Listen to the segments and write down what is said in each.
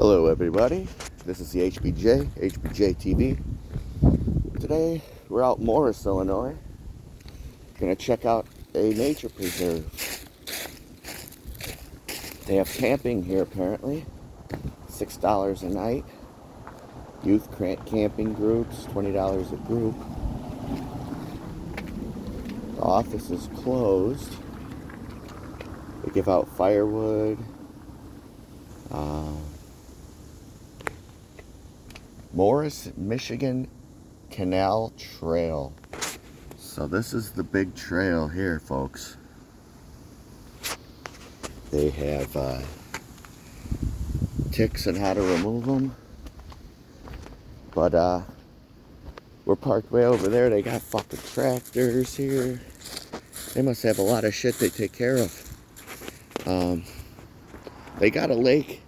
Hello everybody, this is the HBJ TV. Today we're out in Morris, Illinois. Gonna check out a nature preserve. They have camping here apparently, $6 a night. Youth camping groups, $20 a group. The office is closed. They give out firewood. Morris, Michigan Canal Trail. So this is the big trail here, folks. They have ticks and how to remove them. But we're parked way over there. They got fucking tractors here. They must have a lot of shit they take care of. They got a lake.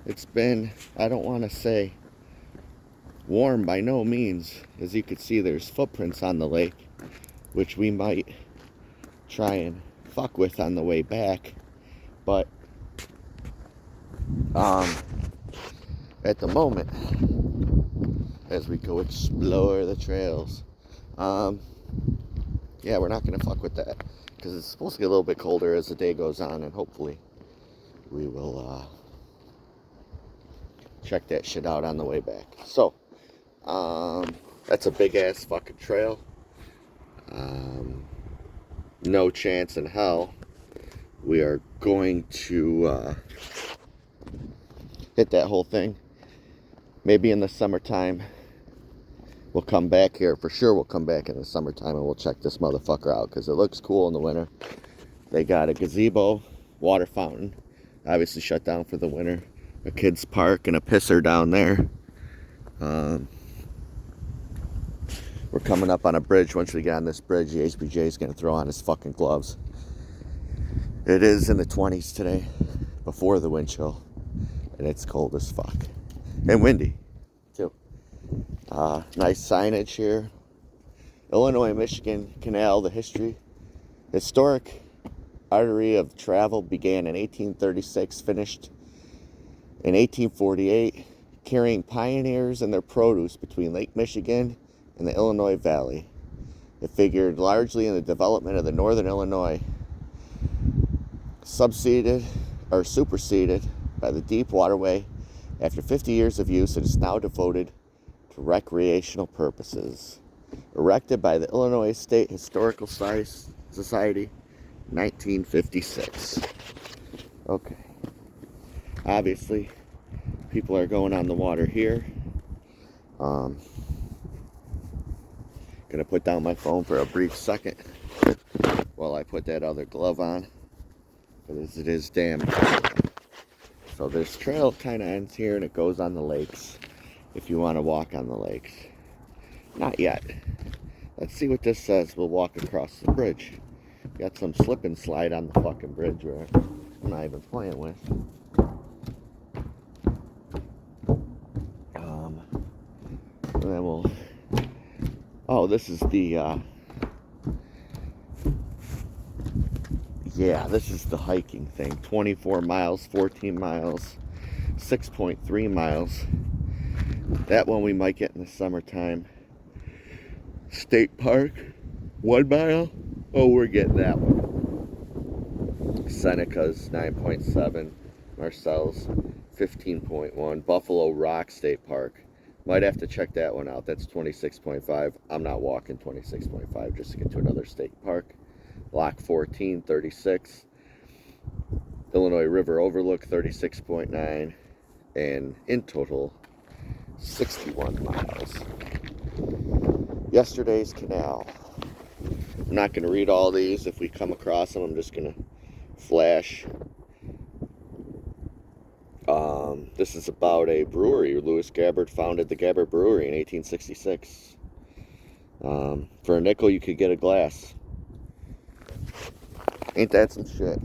It's been, I don't want to say warm by no means. As you can see, there's footprints on the lake, which we might try and fuck with on the way back. But at the moment, as we go explore the trails, yeah, we're not gonna fuck with that because it's supposed to get a little bit colder as the day goes on, and hopefully we will check that shit out on the way back. So that's a big ass fucking trail. No chance in hell we are going to hit that whole thing. Maybe in the summertime we'll come back here. For sure we'll come back in the summertime and we'll check this motherfucker out because it looks cool in the winter. They got a gazebo, water fountain, obviously shut down for the winter, a kids park, and a pisser down there. We're coming up on a bridge. Once we get on this bridge, the HBJ is going to throw on his fucking gloves. It is in the 20s today, before the wind chill, and it's cold as fuck. And windy, too. Nice signage here. Illinois, Michigan Canal, the historic artery of travel began in 1836, finished in 1848, carrying pioneers and their produce between Lake Michigan and the Illinois Valley. It figured largely in the development of the northern Illinois, superseded by the deep waterway. After 50 years of use, it is now devoted to recreational purposes. Erected by the Illinois State Historical Society, 1956. Okay. Obviously, people are going on the water here. Gonna put down my phone for a brief second while I put that other glove on, because it is damn cold. So this trail kind of ends here and it goes on the lakes if you want to walk on the lakes. Not yet. Let's see what this says. We'll walk across the bridge. Got some slip and slide on the fucking bridge where I'm not even playing with. And then we'll... Oh, this is the... Yeah, this is the hiking thing. 24 miles, 14 miles, 6.3 miles. That one we might get in the summertime. State Park, 1 mile. Oh, we're getting that one. Seneca's 9.7. Marcel's 15.1. Buffalo Rock State Park. Might have to check that one out. That's 26.5. I'm not walking 26.5 just to get to another state park. Lock 14, 36. Illinois River Overlook, 36.9. And in total, 61 miles. Yesterday's canal. I'm not going to read all these. If we come across them, I'm just going to flash. This is about a brewery. Louis Gebhard founded the Gebhard Brewery in 1866. For a nickel, you could get a glass. Ain't that some shit?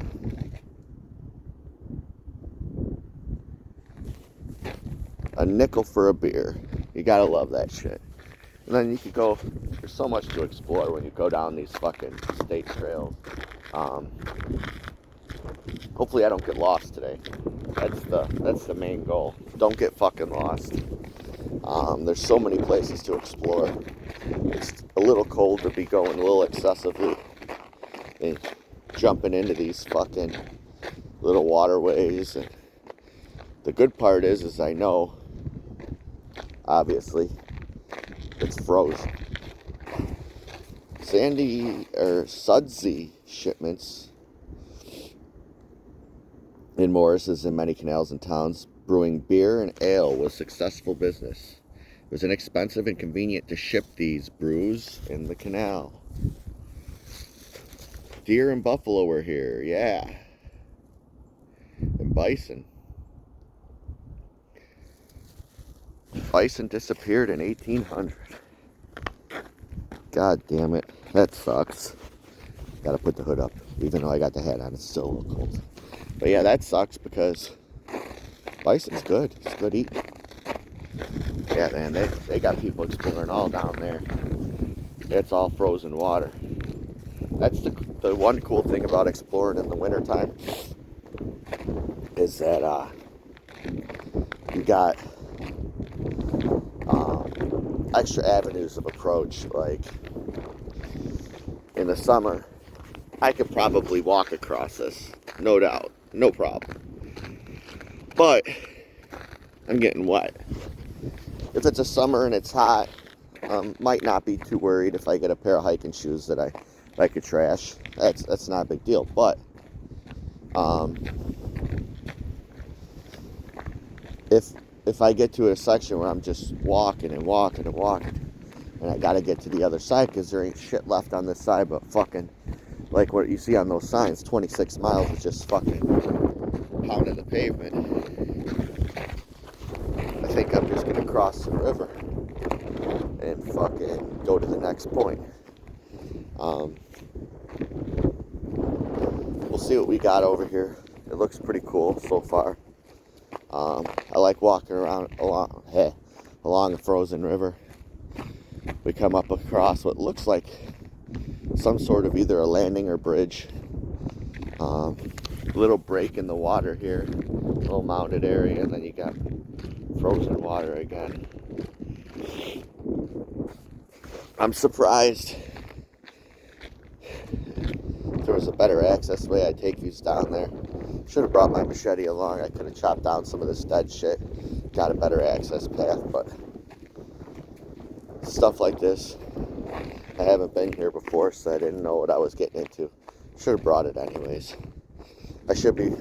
A nickel for a beer. You gotta love that shit. And then you could go, there's so much to explore when you go down these fucking state trails. Hopefully I don't get lost today. That's the main goal. Don't get fucking lost. There's so many places to explore. It's a little cold to be going a little excessively and jumping into these fucking little waterways. And the good part is I know, obviously, it's frozen. Sandy or sudsy shipments in Morris's in many canals and towns. Brewing beer and ale was successful business. It was inexpensive and convenient to ship these brews in the canal. Deer and buffalo were here, yeah. And bison. Bison disappeared in 1800. God damn it. That sucks. Gotta put the hood up. Even though I got the hat on, it's still a little cold. But yeah, that sucks because bison's good. It's good eating. Yeah, man, they got people exploring all down there. It's all frozen water. That's the one cool thing about exploring in the wintertime is that you got extra avenues of approach. Like in the summer, I could probably walk across this, no doubt, no problem. But I'm getting wet. If it's a summer and it's hot, might not be too worried if I get a pair of hiking shoes that I could trash. That's not a big deal. But if I get to a section where I'm just walking and walking and walking, and I gotta get to the other side because there ain't shit left on this side but fucking, like what you see on those signs, 26 miles is just fucking pounding the pavement. I think I'm just gonna cross the river and fucking go to the next point. We'll see what we got over here. It looks pretty cool so far. I like walking around along the frozen river. We come up across what looks like some sort of either a landing or bridge. Little break in the water here, little mounted area, and then you got frozen water again. I'm surprised if there was a better access way. I'd take these down there. Should have brought my machete along. I could have chopped down some of this dead shit, got a better access path, but stuff like this, I haven't been here before, so I didn't know what I was getting into. Should have brought it anyways. I should be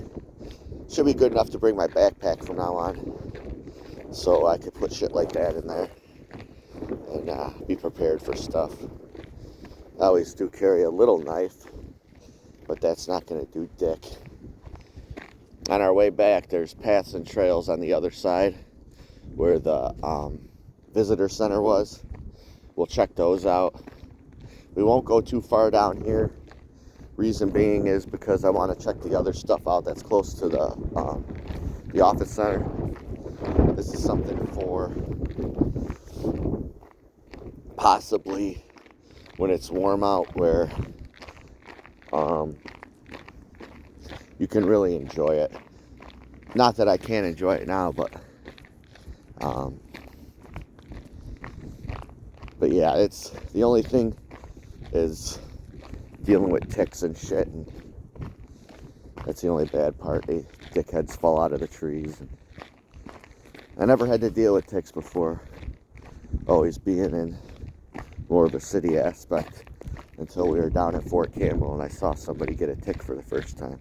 good enough to bring my backpack from now on, so I could put shit like that in there and be prepared for stuff. I always do carry a little knife, but that's not going to do dick. On our way back, there's paths and trails on the other side where the visitor center was. We'll check those out. We won't go too far down here. Reason being is because I want to check the other stuff out that's close to the office center. This is something for possibly when it's warm out where you can really enjoy it. Not that I can't enjoy it now, but yeah, it's the only thing is dealing with ticks and shit, and that's the only bad part. They dickheads fall out of the trees. And I never had to deal with ticks before, always being in more of a city aspect, until we were down at Fort Campbell and I saw somebody get a tick for the first time.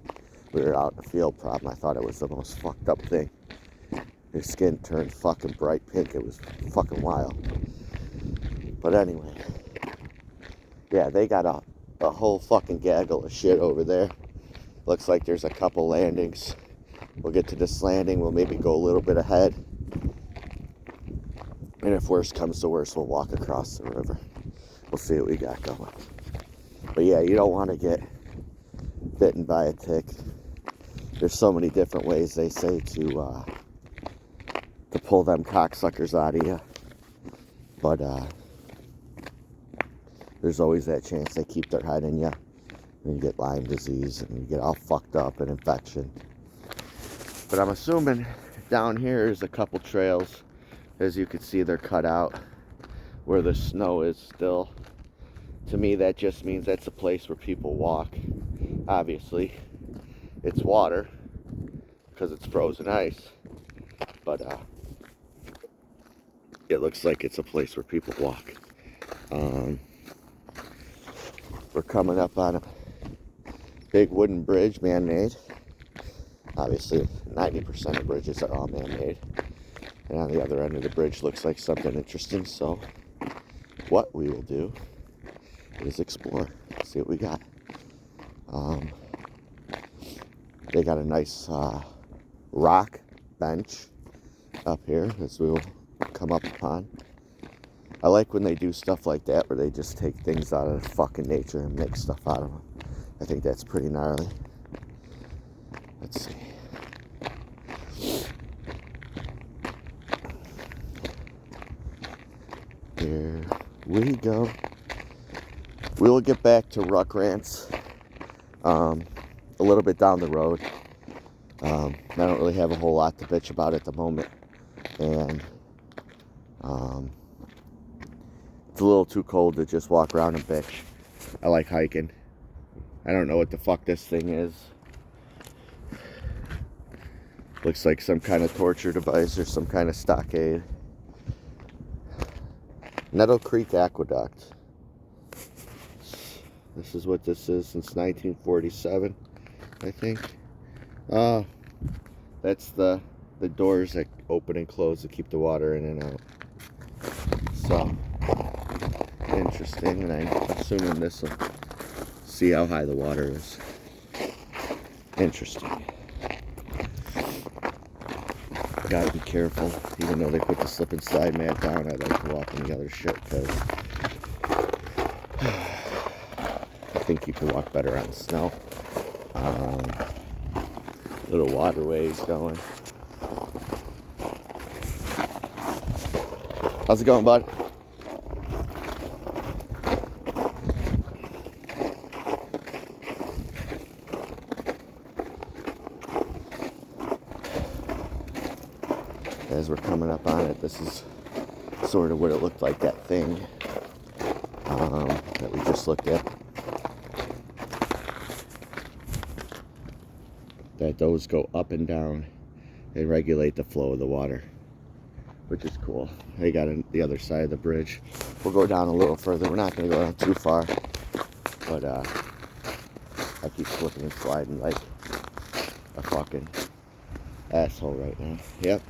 We were out in the field problem. I thought it was the most fucked up thing. His skin turned fucking bright pink. It was fucking wild. But anyway, yeah, they got a whole fucking gaggle of shit over there. Looks like there's a couple landings. We'll get to this landing. We'll maybe go a little bit ahead. And if worse comes to worse, we'll walk across the river. We'll see what we got going. But yeah, you don't want to get bitten by a tick. There's so many different ways, they say, to pull them cocksuckers out of you. But there's always that chance they keep their head in you and you get Lyme disease and you get all fucked up and infection. But I'm assuming down here is a couple trails. As you can see, they're cut out where the snow is still. To me, that just means that's a place where people walk. Obviously, it's water because it's frozen ice, but it looks like it's a place where people walk. We're coming up on a big wooden bridge, man-made. Obviously, 90% of bridges are all man-made. And on the other end of the bridge looks like something interesting, so what we will do is explore, see what we got. They got a nice rock bench up here, as we will come up upon. I like when they do stuff like that, where they just take things out of fucking nature and make stuff out of them. I think that's pretty gnarly. Let's see. Here we go. We will get back to Ruck Rants a little bit down the road. I don't really have a whole lot to bitch about at the moment, and it's a little too cold to just walk around and bitch. I like hiking. I don't know what the fuck this thing is. Looks like some kind of torture device or some kind of stockade. Nettle Creek Aqueduct. This is what this is since 1947, I think. That's the doors that open and close to keep the water in and out. So, interesting, and I'm assuming this will see how high the water is. Interesting. Gotta be careful, even though they put the slip and slide mat down. I like to walk in the other shit because I think you can walk better on snow. Little waterways going. How's it going, bud? As we're coming up on it, this is sort of what it looked like, that thing that we just looked at. That those go up and down and regulate the flow of the water, which is cool. They got on the other side of the bridge. We'll go down a little further. We're not going to go down too far, but I keep slipping and sliding like a fucking asshole right now. Yep.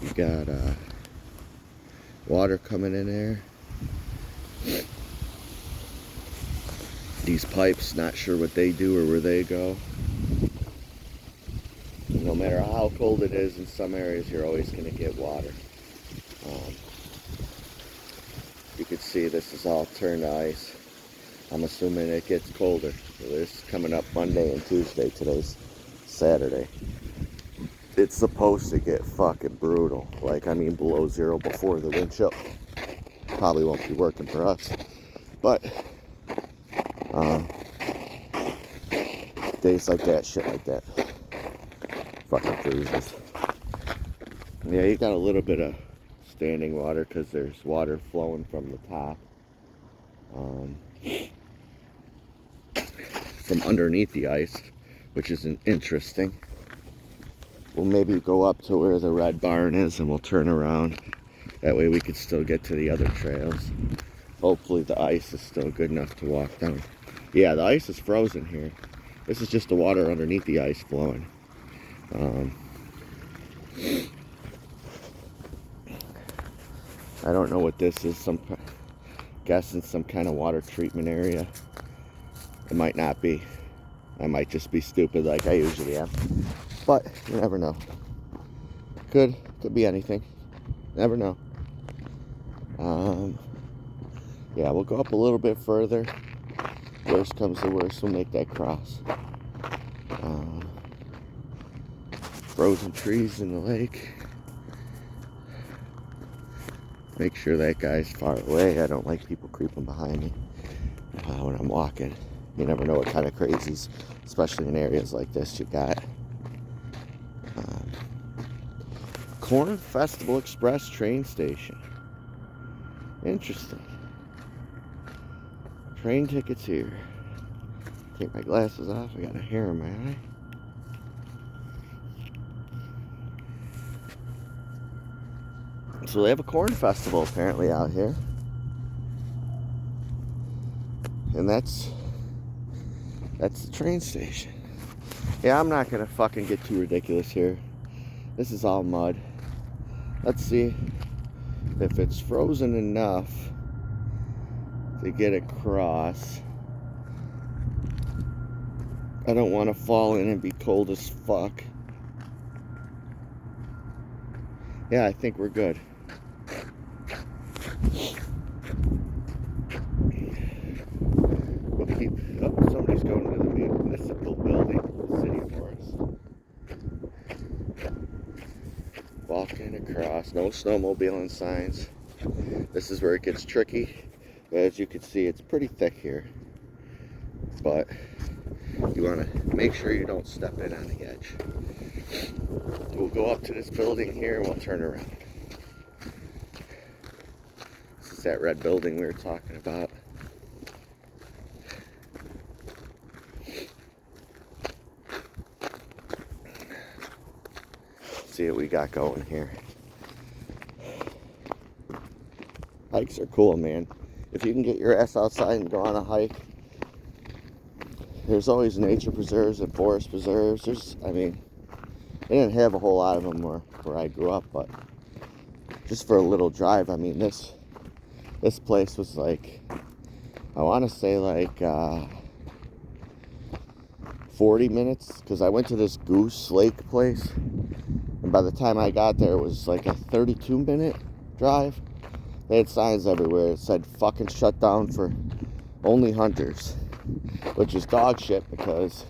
You got water coming in there. These pipes, not sure what they do or where they go. No matter how cold it is, in some areas you're always going to get water. You can see this is all turned to ice. I'm assuming it gets colder. So this is coming up Monday and Tuesday. Today's Saturday. It's supposed to get fucking brutal. Like, I mean, below zero before the wind chill. Probably won't be working for us. But days like that, shit like that, fucking freezes. Yeah, you got a little bit of standing water because there's water flowing from the top, from underneath the ice, which is interesting. We'll maybe go up to where the red barn is and we'll turn around. That way we could still get to the other trails. Hopefully the ice is still good enough to walk down. Yeah, the ice is frozen here. This is just the water underneath the ice flowing. I don't know what this is. Guessing some kind of water treatment area. It might not be. I might just be stupid like I usually am. But you never know. Could be anything. Never know. Yeah, we'll go up a little bit further. Worst comes to worst, we'll make that cross. Frozen trees in the lake. Make sure that guy's far away. I don't like people creeping behind me when I'm walking. You never know what kind of crazies, especially in areas like this, you got. Corn Festival Express train station. Interesting. Train tickets here. Take my glasses off. I got a hair in my eye. So they have a corn festival apparently out here. And that's the train station. Yeah, I'm not gonna fucking get too ridiculous here. This is all mud. Let's see if it's frozen enough to get across. I don't want to fall in and be cold as fuck. Yeah, I think we're good. We'll keep. Oh, somebody's going to the municipal building, the city forest. Walking across, no snowmobiling signs. This is where it gets tricky. As you can see, it's pretty thick here. But you want to make sure you don't step in on the edge. We'll go up to this building here and we'll turn around. This is that red building we were talking about. See what we got going here. Hikes are cool, man. If you can get your ass outside and go on a hike, there's always nature preserves and forest preserves. They didn't have a whole lot of them where I grew up, but just for a little drive, I mean, this place was like, I want to say like 40 minutes, because I went to this Goose Lake place, and by the time I got there, it was like a 32-minute drive. They had signs everywhere. It said fucking shut down for only hunters, which is dog shit because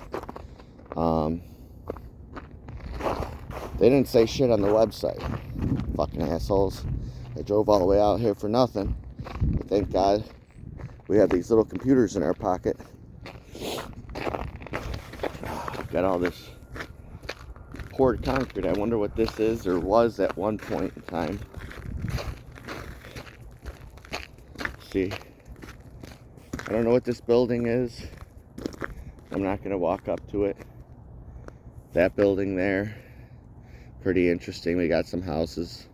they didn't say shit on the website. Fucking assholes. They drove all the way out here for nothing. But thank God we have these little computers in our pocket. Got all this poured concrete. I wonder what this is or was at one point in time. See, I don't know what this building is. I'm not going to walk up to it. That building there, pretty interesting. We got some houses.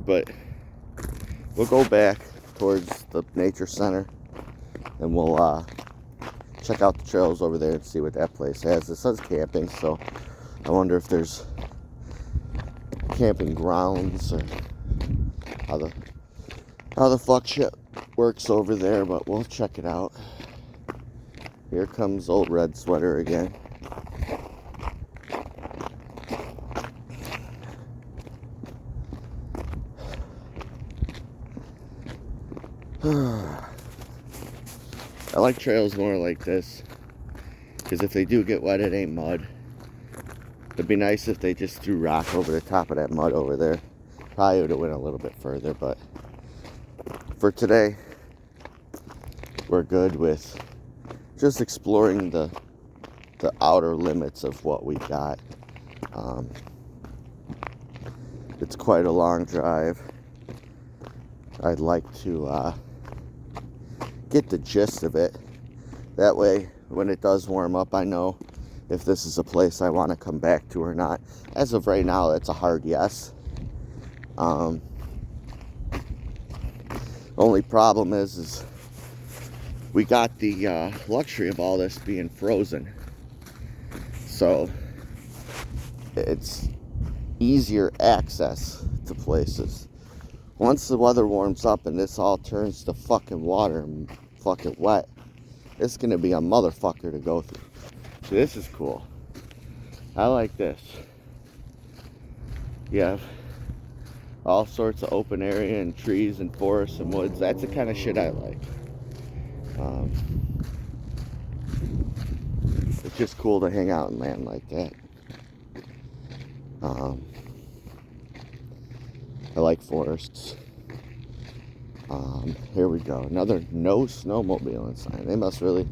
But we'll go back towards the nature center and we'll check out the trails over there and see what that place has. It says camping, so I wonder if there's camping grounds or how the fuck shit works over there, but we'll check it out. Here comes old red sweater again. I like trails more like this, because if they do get wet, it ain't mud. It'd be nice if they just threw rock over the top of that mud over there. Probably would have went a little bit further, but for today, we're good with just exploring the outer limits of what we got. It's quite a long drive. I'd like to get the gist of it. That way, when it does warm up, I know if this is a place I want to come back to or not. As of right now, it's a hard yes. Only problem is we got the luxury of all this being frozen. So it's easier access to places. Once the weather warms up and this all turns to fucking water and fucking wet, it's gonna be a motherfucker to go through. So this is cool. I like this. You have all sorts of open area and trees and forests and woods. That's the kind of shit I like. It's just cool to hang out in land like that. I like forests. Here we go. Another no snowmobiling sign. They must really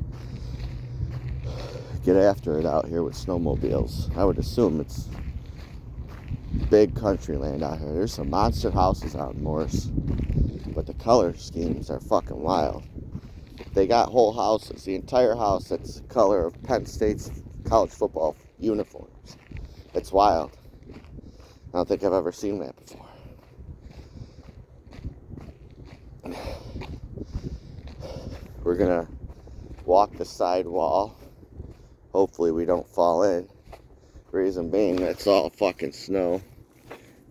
get after it out here with snowmobiles. I would assume it's big country land out here. There's some monster houses out in Morris, but the color schemes are fucking wild. They got whole houses, the entire house that's the color of Penn State's college football uniforms. It's wild. I don't think I've ever seen that before. We're gonna walk the side wall. Hopefully we don't fall in. Reason being, it's all fucking snow.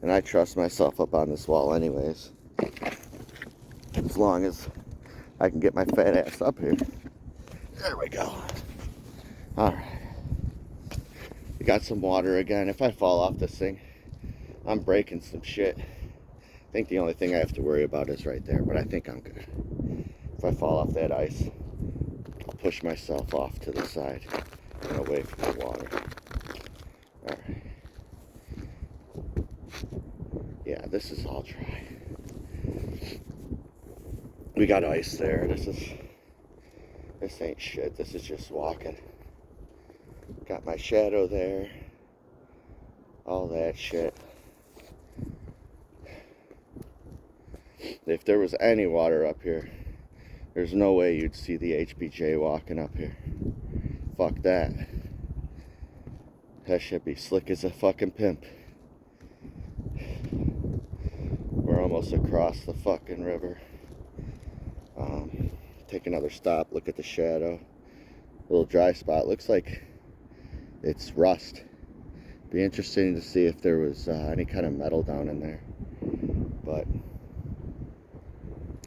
And I trust myself up on this wall anyways. As long as I can get my fat ass up here. There we go. Alright. We got some water again. If I fall off this thing, I'm breaking some shit. I think the only thing I have to worry about is right there, but I think I'm good. If I fall off that ice, I'll push myself off to the side and away from the water. Alright. Yeah, this is all dry. We got ice there. This ain't shit. This is just walking. Got my shadow there. All that shit. If there was any water up here, there's no way you'd see the HBJ walking up here. Fuck that. That should be slick as a fucking pimp. We're almost across the fucking river. Take another stop, look at the shadow. Little dry spot. Looks like it's rust. Be interesting to see if there was any kind of metal down in there. But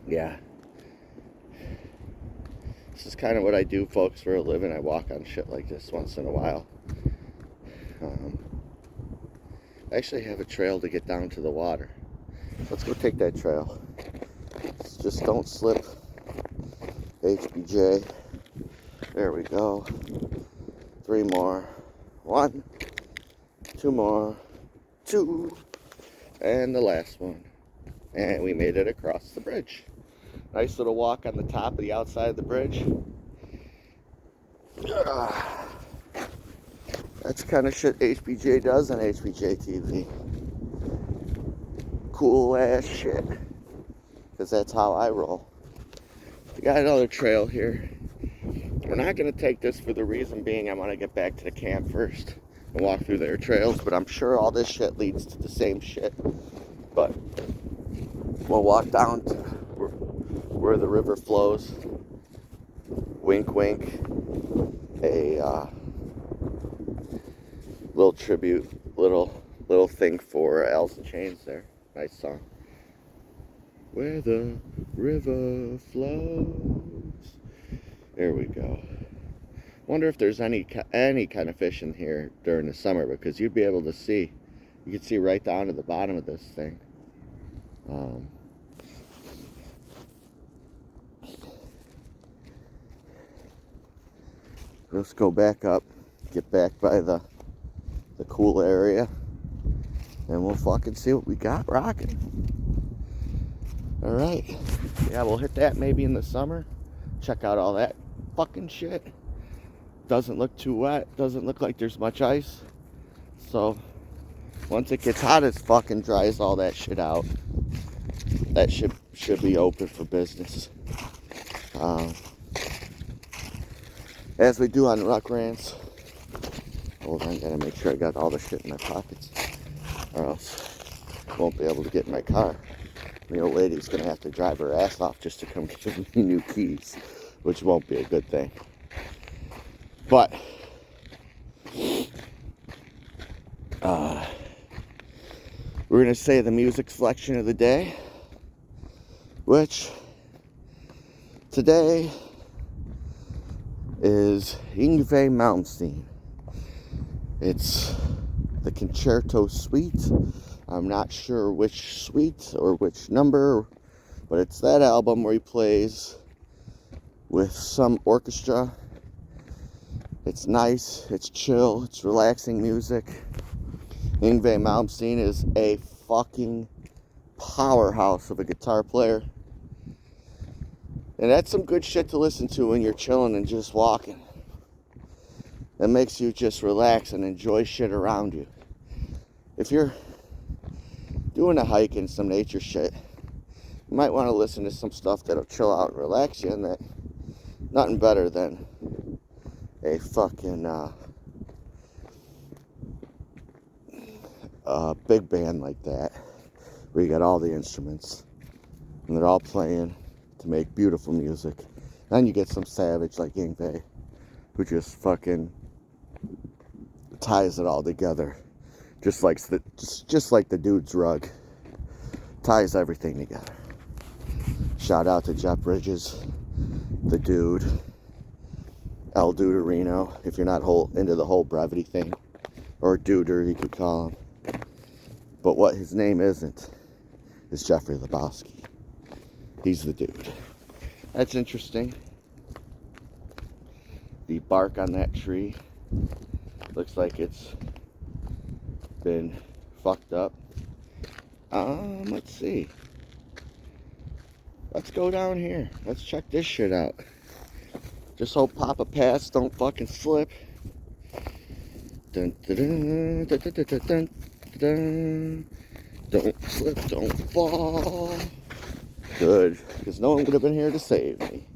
yeah, this is kind of what I do, folks, for a living. I walk on shit like this once in a while. I actually have a trail to get down to the water. Let's go take that trail. Just don't slip. HBJ. There we go. 3 more. 1. 2 more. 2. And the last one. And we made it across the bridge. Nice little walk on the top of the outside of the bridge. That's kind of shit HBJ does on HBJ TV. Cool ass shit. Because that's how I roll. We got another trail here. We're not going to take this for the reason being I want to get back to the camp first and walk through their trails, but I'm sure all this shit leads to the same shit. But we'll walk down to where the river flows. Wink, wink. A little tribute, little thing for Alice in Chains there. Nice song. Where the river flows. There we go. Wonder if there's any kind of fish in here during the summer, because you'd be able to see. You could see right down to the bottom of this thing. Let's go back up, get back by the cool area, and we'll fucking see what we got rocking. Alright. Yeah, we'll hit that maybe in the summer. Check out all that fucking shit. Doesn't look too wet. Doesn't look like there's much ice. So, once it gets hot as fucking dries all that shit out. That should be open for business. As we do on Ruck Rants. Hold on, gotta make sure I got all the shit in my pockets. Or else I won't be able to get in my car. The old lady's gonna have to drive her ass off just to come give me new keys, which won't be a good thing. But we're gonna say the music selection of the day, which today is Yngwie Malmsteen. It's the Concerto Suite. I'm not sure which suite or which number, but it's that album where he plays with some orchestra. It's nice, it's chill, it's relaxing music. Yngwie Malmsteen is a fucking powerhouse of a guitar player. And that's some good shit to listen to when you're chilling and just walking. That makes you just relax and enjoy shit around you. If you're doing a hike and some nature shit, you might want to listen to some stuff that'll chill out and relax you, and that nothing better than a fucking big band like that, where you got all the instruments and they're all playing to make beautiful music. Then you get some savage like Gebhard, who just fucking ties it all together, just like the dude's rug, ties everything together. Shout out to Jeff Bridges, the dude, El Duderino, if you're not into the whole brevity thing, or Duder, you could call him. But what his name isn't is Jeffrey Lebowski. He's the dude. That's interesting. The bark on that tree looks like it's been fucked up. Let's see. Let's go down here. Let's check this shit out. Just hope Papa Pass don't fucking slip. Dun, dun, dun, dun, dun, dun, dun, dun. Don't slip, don't fall. Good, because no one would have been here to save me.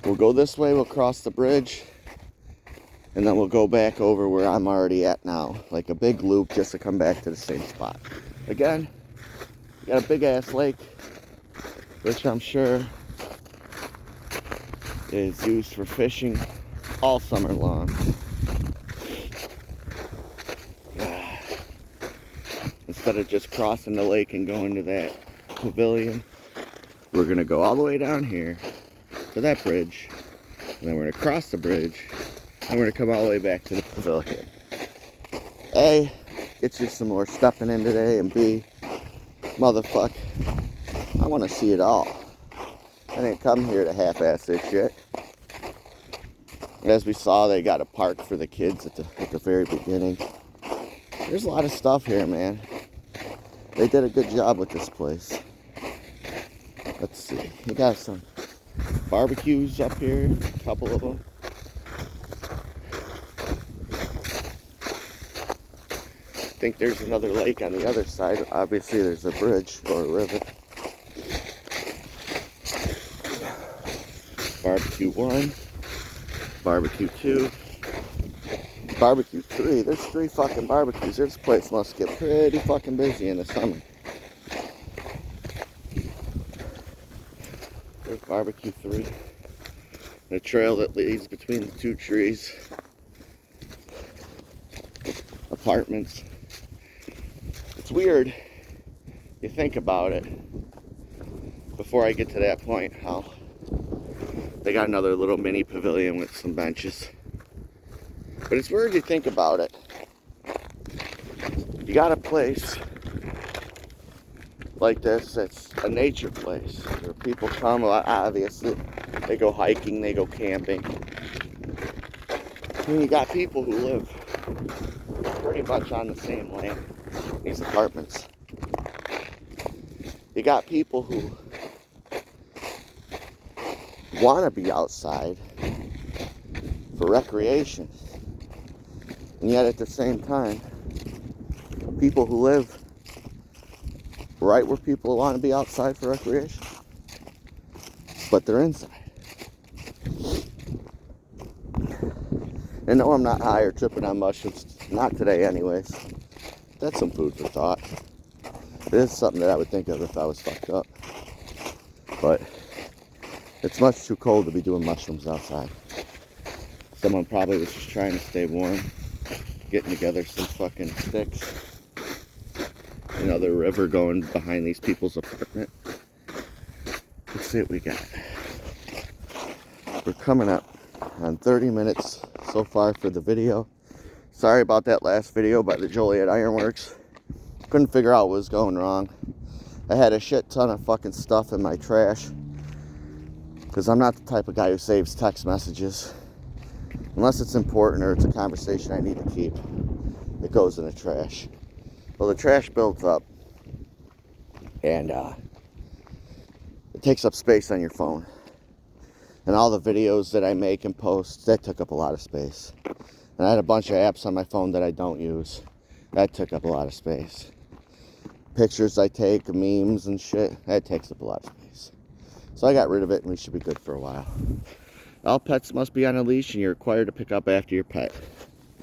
We'll go this way, we'll cross the bridge, and then we'll go back over where I'm already at now. Like a big loop just to come back to the same spot. Again, you got a big ass lake, which I'm sure is used for fishing all summer long. Instead of just crossing the lake and going to that pavilion, we're gonna go all the way down here to that bridge, and then we're gonna cross the bridge, and we're gonna come all the way back to the pavilion. A, get you some more stepping in today, and B, motherfuck, I wanna see it all. I didn't come here to half-ass this shit. As we saw, they got a park for the kids at the very beginning. There's a lot of stuff here, man. They did a good job with this place. Let's see. We got some barbecues up here, a couple of them. I think there's another lake on the other side. Obviously, there's a bridge or a river. Barbecue 1, barbecue 2, barbecue 3. There's 3 fucking barbecues. This place must get pretty fucking busy in the summer. There's barbecue 3. The trail that leads between the 2 trees. Apartments. It's weird. You think about it. Before I get to that point, how they got another little mini pavilion with some benches. But it's weird you think about it. You got a place like this that's a nature place where people come, obviously. They go hiking, they go camping. And you got people who live pretty much on the same land, these apartments. You got people who want to be outside for recreation, and yet at the same time, people who live right where people want to be outside for recreation, but they're inside. And no, I'm not high or tripping on mushrooms, not today anyways. That's some food for thought. It is something that I would think of if I was fucked up, but it's much too cold to be doing mushrooms outside. Someone probably was just trying to stay warm, getting together some fucking sticks. Another river going behind these people's apartment. Let's see what we got. We're coming up on 30 minutes so far for the video. Sorry about that last video by the Joliet Ironworks. Couldn't figure out what was going wrong. I had a shit ton of fucking stuff in my trash, because I'm not the type of guy who saves text messages. Unless it's important or it's a conversation I need to keep, it goes in the trash. Well, the trash built up, And it takes up space on your phone. And all the videos that I make and post, that took up a lot of space. And I had a bunch of apps on my phone that I don't use. That took up a lot of space. Pictures I take, memes and shit, that takes up a lot of space. So I got rid of it, and we should be good for a while. All pets must be on a leash, and you're required to pick up after your pet.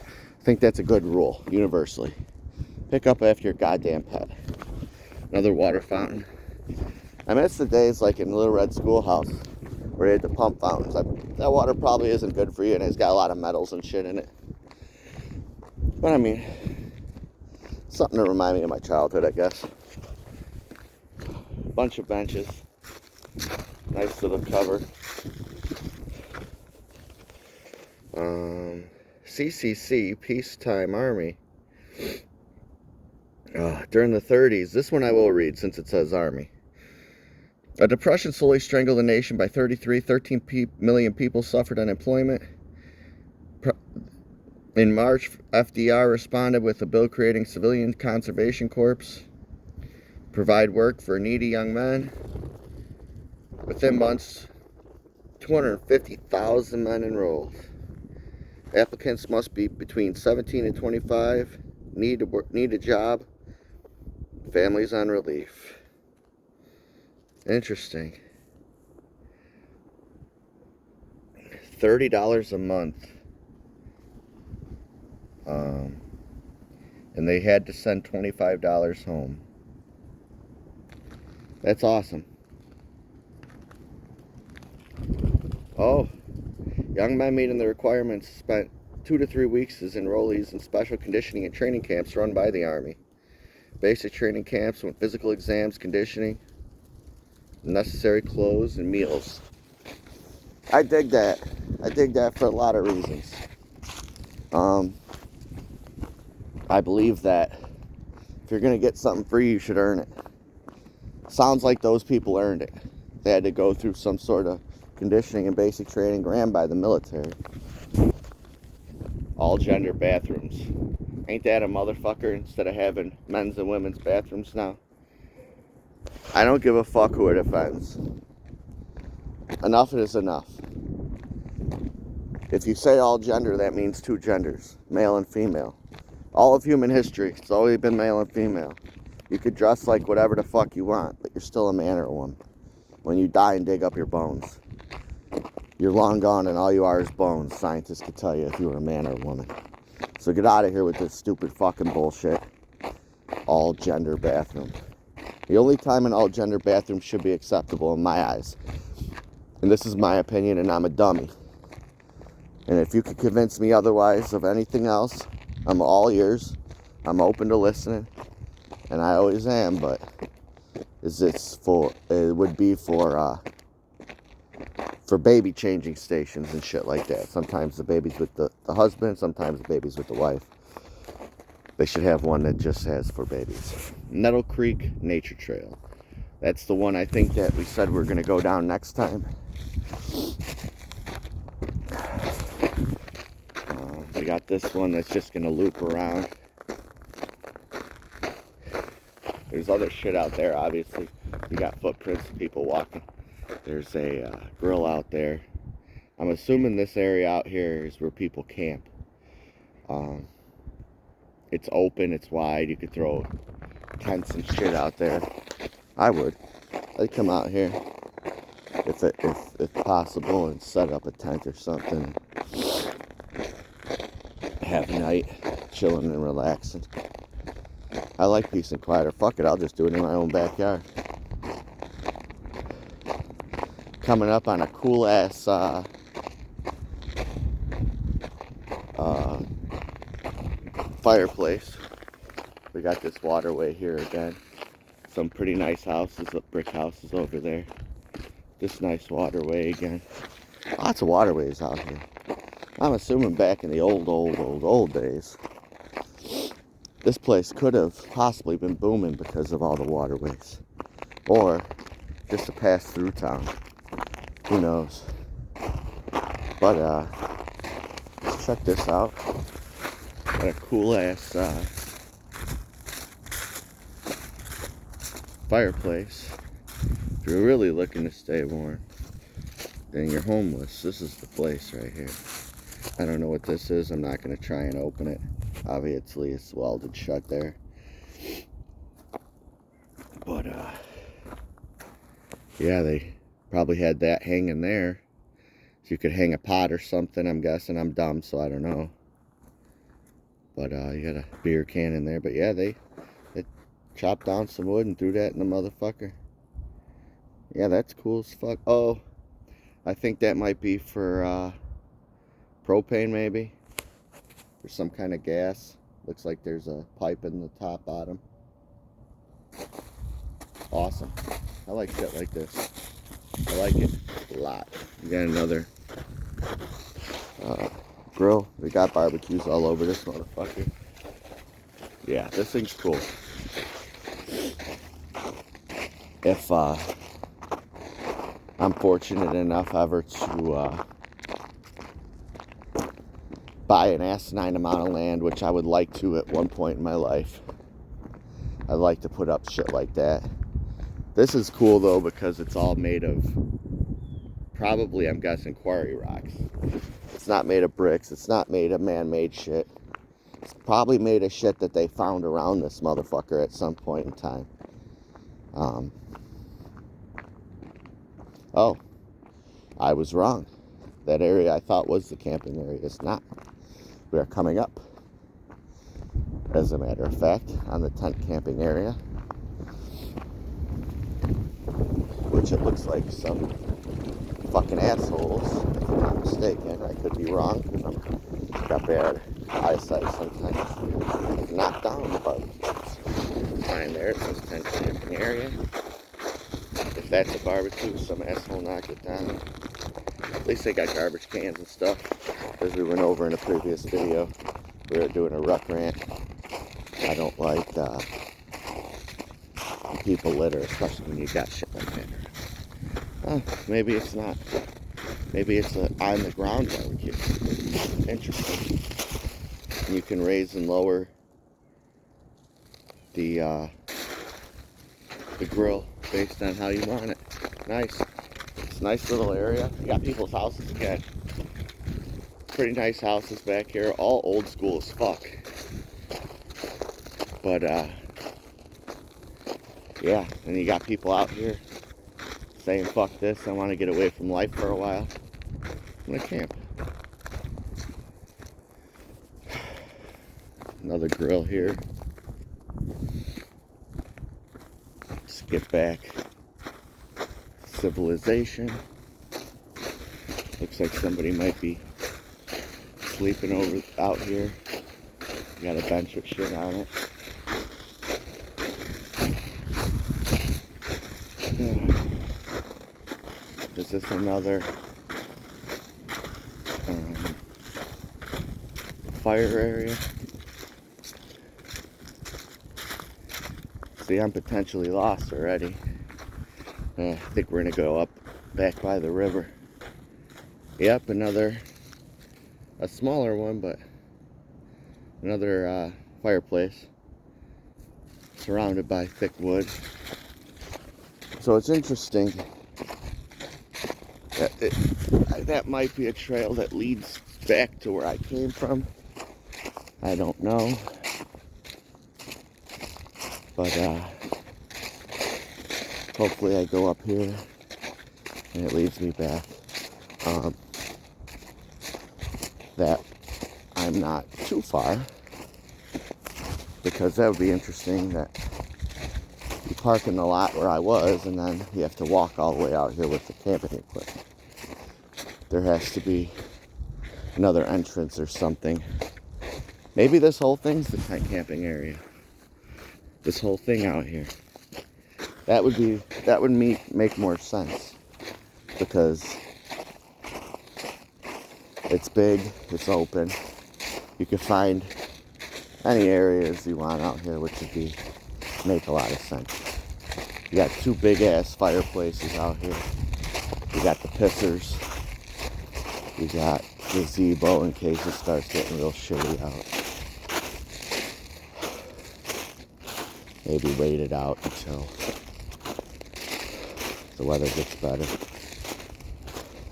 I think that's a good rule, universally. Pick up after your goddamn pet. Another water fountain. I miss the days like in Little Red Schoolhouse where they had the pump fountains. That water probably isn't good for you, and it's got a lot of metals and shit in it. But I mean, something to remind me of my childhood, I guess. Bunch of benches. Nice little cover. CCC, Peacetime Army. During the 30s, this one I will read since it says Army. A depression slowly strangled the nation by 13 million people suffered unemployment. In March, FDR responded with a bill creating Civilian Conservation Corps, provide work for needy young men. Within months, 250,000 men enrolled. Applicants must be between 17 and 25, need a job, families on relief. Interesting. $30 a month. And they had to send $25 home. That's awesome. Oh, young men meeting the requirements spent 2 to 3 weeks as enrollees in special conditioning and training camps run by the Army. Basic training camps with physical exams, conditioning, necessary clothes, and meals. I dig that. I dig that for a lot of reasons. I believe that if you're going to get something free, you should earn it. Sounds like those people earned it. They had to go through some sort of conditioning and basic training ran by the military. All gender bathrooms. Ain't that a motherfucker instead of having men's and women's bathrooms now? I don't give a fuck who it offends. Enough is enough. If you say all gender, that means 2 genders, male and female. All of human history, it's always been male and female. You could dress like whatever the fuck you want, but you're still a man or a woman. When you die and dig up your bones, you're long gone and all you are is bones. Scientists could tell you if you were a man or a woman. So get out of here with this stupid fucking bullshit. All gender bathroom. The only time an all gender bathroom should be acceptable in my eyes, and this is my opinion and I'm a dummy, and if you could convince me otherwise of anything else, I'm all ears. I'm open to listening, and I always am. But it would be for baby changing stations and shit like that. Sometimes the baby's with the husband, sometimes the baby's with the wife. They should have one that just has for babies. Nettle Creek Nature Trail. That's the one I think that we said we're going to go down next time. We got this one that's just going to loop around. There's other shit out there, obviously. We got footprints of people walking. There's a grill out there. I'm assuming this area out here is where people camp. It's open, it's wide. You could throw tents and shit out there. I would. I'd come out here if possible and set up a tent or something. Have a night, chilling and relaxing. I like peace and quiet, or fuck it, I'll just do it in my own backyard. Coming up on a cool ass fireplace. We got this waterway here again. Some pretty nice houses, brick houses over there. This nice waterway again. Lots of waterways out here. I'm assuming back in the old days, this place could have possibly been booming because of all the waterways. Or just a pass-through town. Who knows? But, let's check this out. Got a cool-ass, fireplace. If you're really looking to stay warm, then you're homeless. This is the place right here. I don't know what this is. I'm not going to try and open it. Obviously, it's welded shut there. But, yeah, they probably had that hanging there. So you could hang a pot or something, I'm guessing. I'm dumb, so I don't know. But, you got a beer can in there. But, yeah, they chopped down some wood and threw that in the motherfucker. Yeah, that's cool as fuck. Oh, I think that might be for, propane, maybe. Or some kind of gas. Looks like there's a pipe in the top bottom. Awesome. I like shit like this. I like it a lot. We got another grill. We got barbecues all over this motherfucker. Yeah, this thing's cool. If I'm fortunate enough ever to buy an asinine amount of land, which I would like to at one point in my life, I'd like to put up shit like that. This is cool though because it's all made of, probably I'm guessing, quarry rocks. It's not made of bricks. It's not made of man-made shit. It's probably made of shit that they found around this motherfucker at some point in time. Oh, I was wrong. That area I thought was the camping area is not. We are coming up, as a matter of fact, on the tent camping area, which it looks like some fucking assholes, if I'm not mistaken. I could be wrong because I've got bad eyesight sometimes. Knock down the barbecue sign there. It says tent camping area. If that's a barbecue, some asshole knocked it down. At least they got garbage cans and stuff. As we went over in a previous video, we were doing a ruck rant. I don't like people litter, especially when you got shit like that. Maybe it's not. Maybe it's a on the ground barbecue. Interesting. And you can raise and lower the grill based on how you want it. Nice. It's a nice little area. You got people's houses again. Pretty nice houses back here. All old school as fuck. But yeah, and you got people out here saying, fuck this, I want to get away from life for a while. I'm gonna camp. Another grill here. Skip back. Civilization. Looks like somebody might be sleeping over out here. Got a bench with shit on it. Is this another fire area? See, I'm potentially lost already. I think we're gonna go up back by the river. Yep, a smaller one, but another fireplace surrounded by thick wood. So it's interesting that that might be a trail that leads back to where I came from. I don't know, but hopefully I go up here and it leads me back. That I'm not too far, because that would be interesting that you park in the lot where I was and then you have to walk all the way out here with the camping equipment. There has to be another entrance or something. Maybe this whole thing's the tent camping area. This whole thing out here. That would make more sense, because it's big, it's open. You can find any areas you want out here, which would make a lot of sense. You got two big ass fireplaces out here. You got the pissers. You got gazebo in case it starts getting real shitty out. Maybe wait it out until the weather gets better.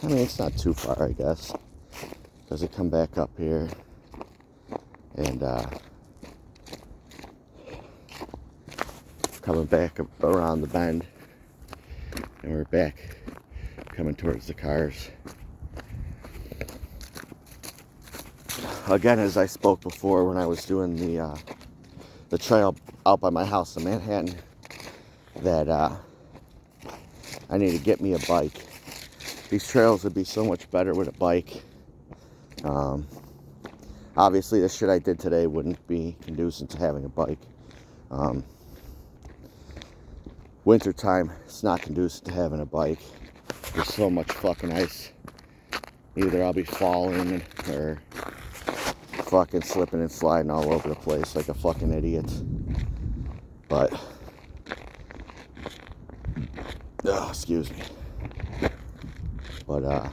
I mean, it's not too far, I guess, because I come back up here and coming back around the bend, and we're back coming towards the cars. Again, as I spoke before when I was doing the trail out by my house in Manhattan, that I need to get me a bike. These trails would be so much better with a bike. Obviously, the shit I did today wouldn't be conducive to having a bike. Wintertime, it's not conducive to having a bike. There's so much fucking ice. Either I'll be falling or fucking slipping and sliding all over the place like a fucking idiot. But, excuse me. But,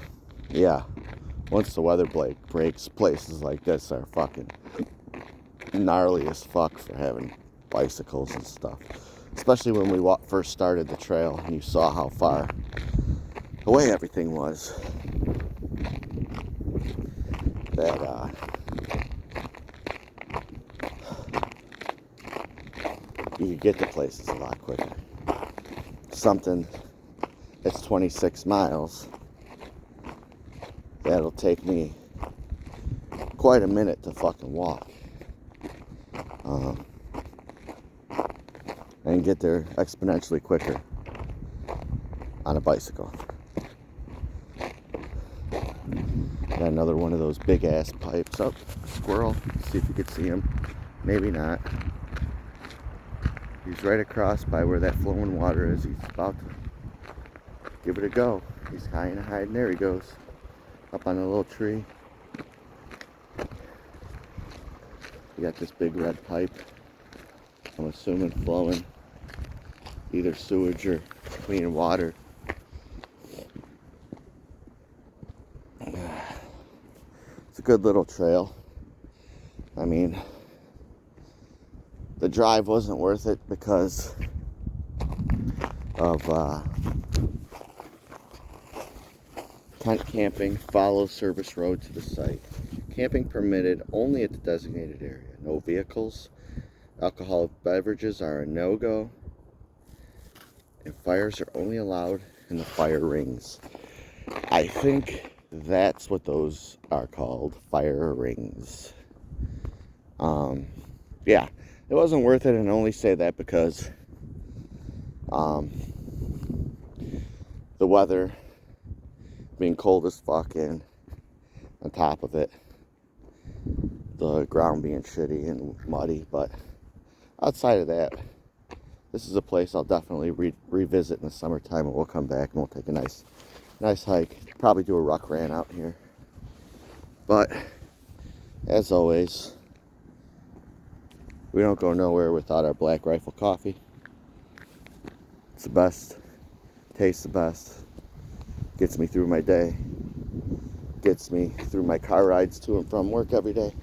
yeah. Once the weather breaks, places like this are fucking gnarly as fuck for having bicycles and stuff. Especially when we first started the trail and you saw how far away everything was. That, you could get to places a lot quicker. Something that's 26 miles, that'll take me quite a minute to fucking walk. And get there exponentially quicker on a bicycle. Got another one of those big ass pipes. Up, squirrel. Let's see if you can see him. Maybe not. He's right across by where that flowing water is. He's about to give it a go. He's kind of hiding. There he goes. Up on a little tree. We got this big red pipe. I'm assuming flowing either sewage or clean water. It's a good little trail. I mean, the drive wasn't worth it because of tent camping. Follow service road to the site. Camping permitted only at the designated area. No vehicles. Alcoholic beverages are a no-go. And fires are only allowed in the fire rings. I think that's what those are called. Fire rings. Yeah. It wasn't worth it, and I only say that because the weather being cold as fuck, and on top of it, the ground being shitty and muddy. But outside of that, this is a place I'll definitely revisit in the summertime, and we'll come back and we'll take a nice hike. Probably do a ruck ran out here. But as always, we don't go nowhere without our Black Rifle coffee. It's the best. Tastes the best. Gets me through my day. Gets me through my car rides to and from work every day.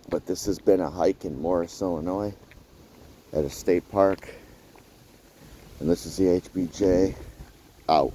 But this has been a hike in Morris, Illinois at a state park. And this is the HBJ out.